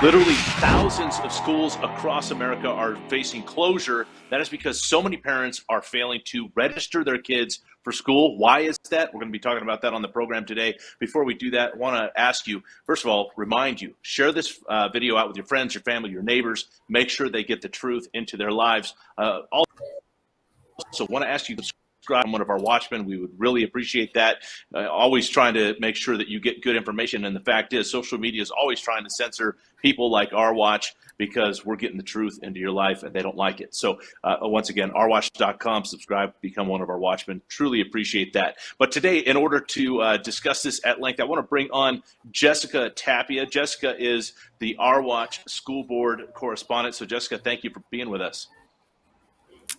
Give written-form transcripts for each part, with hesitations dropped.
Literally thousands of schools across America are facing closure. That is because so many parents are failing to register their kids for school. Why is that? We're going to be talking about that on the program today. Before we do that, I want to ask you, first of all, remind you, share this video out with your friends, your family, your neighbors. Make sure they get the truth into their lives. Also, want to ask you to subscribe to one of our watchmen. We would really appreciate that. Always trying to make sure that you get good information. And the fact is, social media is always trying to censor people like Our Watch because we're getting the truth into your life and they don't like it. So once again, ourwatch.com, subscribe, become one of our watchmen. Truly appreciate that. But today, in order to discuss this at length, I want to bring on Jessica Tapia. Jessica is the Our Watch School Board correspondent. So Jessica, thank you for being with us.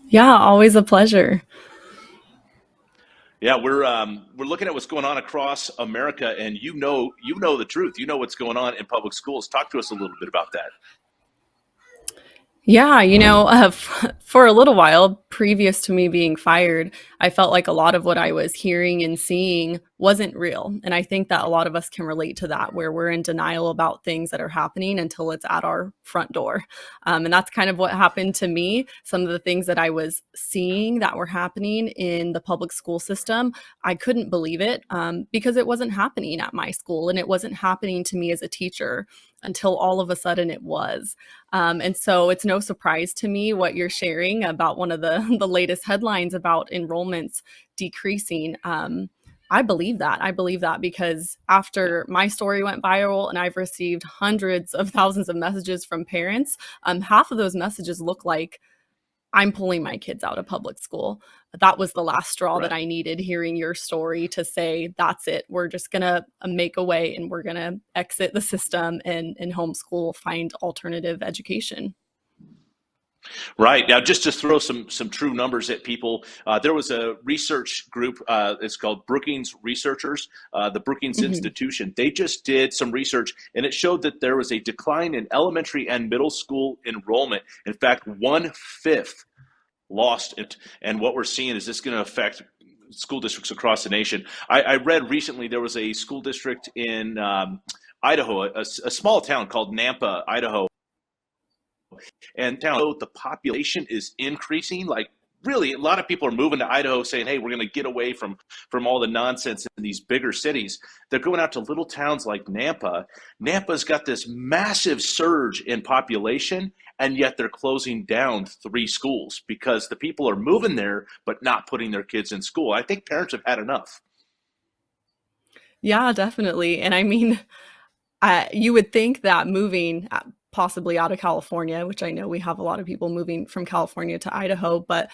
Yeah, always a pleasure. Yeah, we're looking at what's going on across America, and you know the truth. You know what's going on in public schools. Talk to us a little bit about that. Yeah, for a little while previous to me being fired, I felt like a lot of what I was hearing and seeing wasn't real. And I think that a lot of us can relate to that, where we're in denial about things that are happening until it's at our front door. And that's kind of what happened to me. Some of the things that I was seeing that were happening in the public school system, I couldn't believe it because it wasn't happening at my school and it wasn't happening to me as a teacher until all of a sudden it was. And so it's no surprise to me what you're sharing about one of the latest headlines about enrollments decreasing. I believe that. I believe that because after my story went viral and I've received hundreds of thousands of messages from parents, half of those messages look like I'm pulling my kids out of public school. That was the last straw that I needed, hearing your story to say, that's it. We're just going to make a way and we're going to exit the system and homeschool, find alternative education. Right. Now, just to throw some true numbers at people, there was a research group, it's called Brookings Researchers, the Brookings Institution. They just did some research, and it showed that there was a decline in elementary and middle school enrollment. In fact, 1/5 lost it. And what we're seeing is this going to affect school districts across the nation. I read recently there was a school district in Idaho, a small town called Nampa, Idaho. And down the population is increasing. Like, really, a lot of people are moving to Idaho saying, hey, we're going to get away from all the nonsense in these bigger cities. They're going out to little towns like Nampa. Nampa's got this massive surge in population, and yet they're closing down 3 schools because the people are moving there but not putting their kids in school. I think parents have had enough. Yeah, definitely. And I mean, you would think that moving possibly out of California, which I know we have a lot of people moving from California to Idaho, but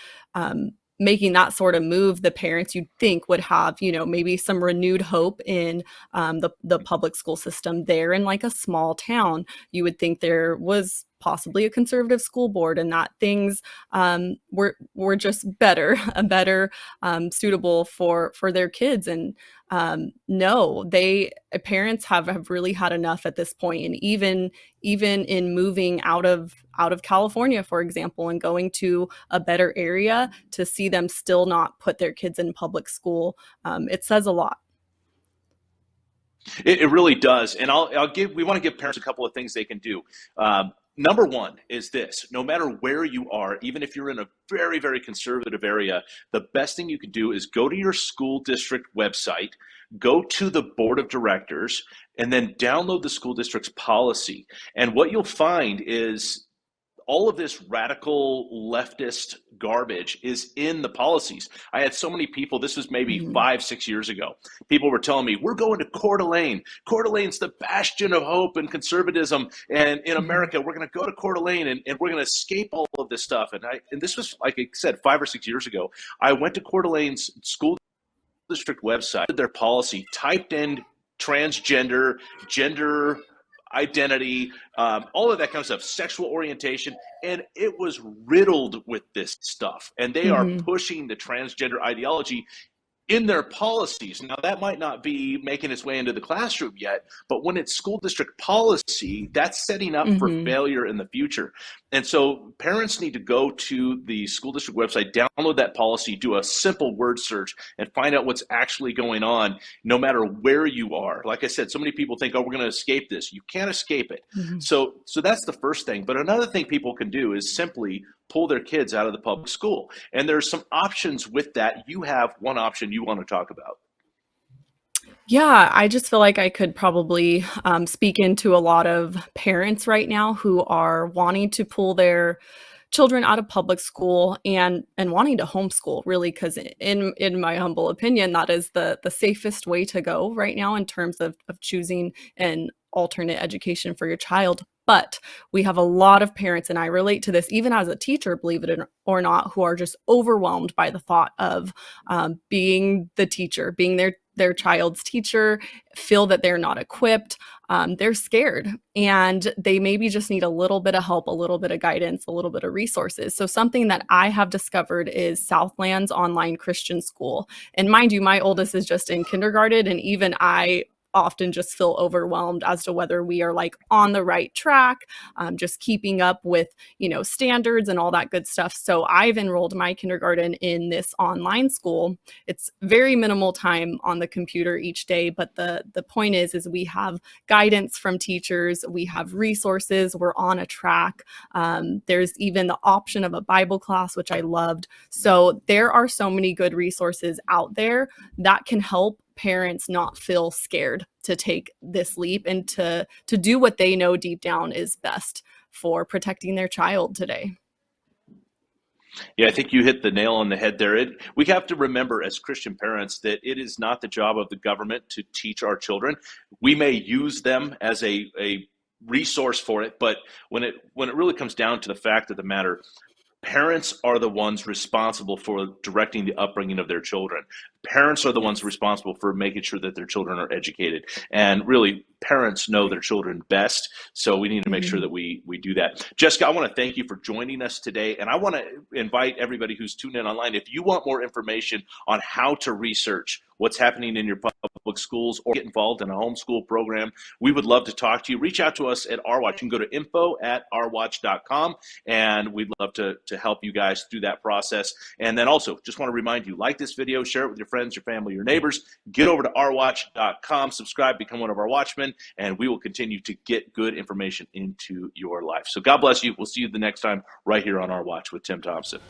making that sort of move, the parents you'd think would have, maybe some renewed hope in the public school system there in like a small town. You would think there was possibly a conservative school board and that things were just better suitable for their kids. And no, parents have really had enough at this point. And even in moving out of California, for example, and going to a better area, to see them still not put their kids in public school, it says a lot. It really does. And we want to give parents a couple of things they can do. Number one is this: no matter where you are, even if you're in a very, very conservative area, the best thing you can do is go to your school district website, go to the board of directors, and then download the school district's policy. And what you'll find is all of this radical leftist garbage is in the policies. I had so many people, this was maybe 5-6 years ago, people were telling me, we're going to Coeur d'Alene. Coeur d'Alene's the bastion of hope and conservatism. And in America, we're going to go to Coeur d'Alene and we're going to escape all of this stuff. And this was, like I said, 5 or 6 years ago. I went to Coeur d'Alene's school district website, their policy, typed in transgender, gender identity, all of that kind of stuff, sexual orientation, and it was riddled with this stuff. And they are pushing the transgender ideology in their policies. Now, that might not be making its way into the classroom yet, but when it's school district policy, that's setting up for failure in the future. And so parents need to go to the school district website, download that policy, do a simple word search, and find out what's actually going on, no matter where you are. Like I said, so many people think, oh, we're going to escape this. You can't escape it. Mm-hmm. So that's the first thing. But another thing people can do is simply pull their kids out of the public school. And there's some options with that. You have one option you want to talk about. Yeah, I just feel like I could probably speak into a lot of parents right now who are wanting to pull their children out of public school and wanting to homeschool, really, because in my humble opinion, that is the safest way to go right now in terms of choosing an alternate education for your child. But we have a lot of parents, and I relate to this even as a teacher, believe it or not, who are just overwhelmed by the thought of being the teacher, being their child's teacher, feel that they're not equipped. They're scared, and they maybe just need a little bit of help, a little bit of guidance, a little bit of resources. So something that I have discovered is Southland's Online Christian School. And mind you, my oldest is just in kindergarten, and even I often just feel overwhelmed as to whether we are like on the right track, just keeping up with, standards and all that good stuff. So I've enrolled my kindergarten in this online school. It's very minimal time on the computer each day, but the point is we have guidance from teachers, we have resources, we're on a track. There's even the option of a Bible class, which I loved. So there are so many good resources out there that can help parents not feel scared to take this leap and to do what they know deep down is best for protecting their child today. Yeah, I think you hit the nail on the head there. We have to remember as Christian parents that it is not the job of the government to teach our children. We may use them as a resource for it, but when it really comes down to the fact of the matter, parents are the ones responsible for directing the upbringing of their children. Parents are the ones responsible for making sure that their children are educated. And really, parents know their children best. So we need to make sure that we do that. Jessica, I want to thank you for joining us today. And I want to invite everybody who's tuned in online, if you want more information on how to research what's happening in your public schools or get involved in a homeschool program, we would love to talk to you. Reach out to us at Our Watch. You can go to info@ourwatch.com, and we'd love to help you guys through that process. And then also, just want to remind you, like this video, share it with your friends, your family, your neighbors. Get over to ourwatch.com, subscribe, become one of our watchmen, and we will continue to get good information into your life. So God bless you. We'll see you the next time right here on Our Watch with Tim Thompson.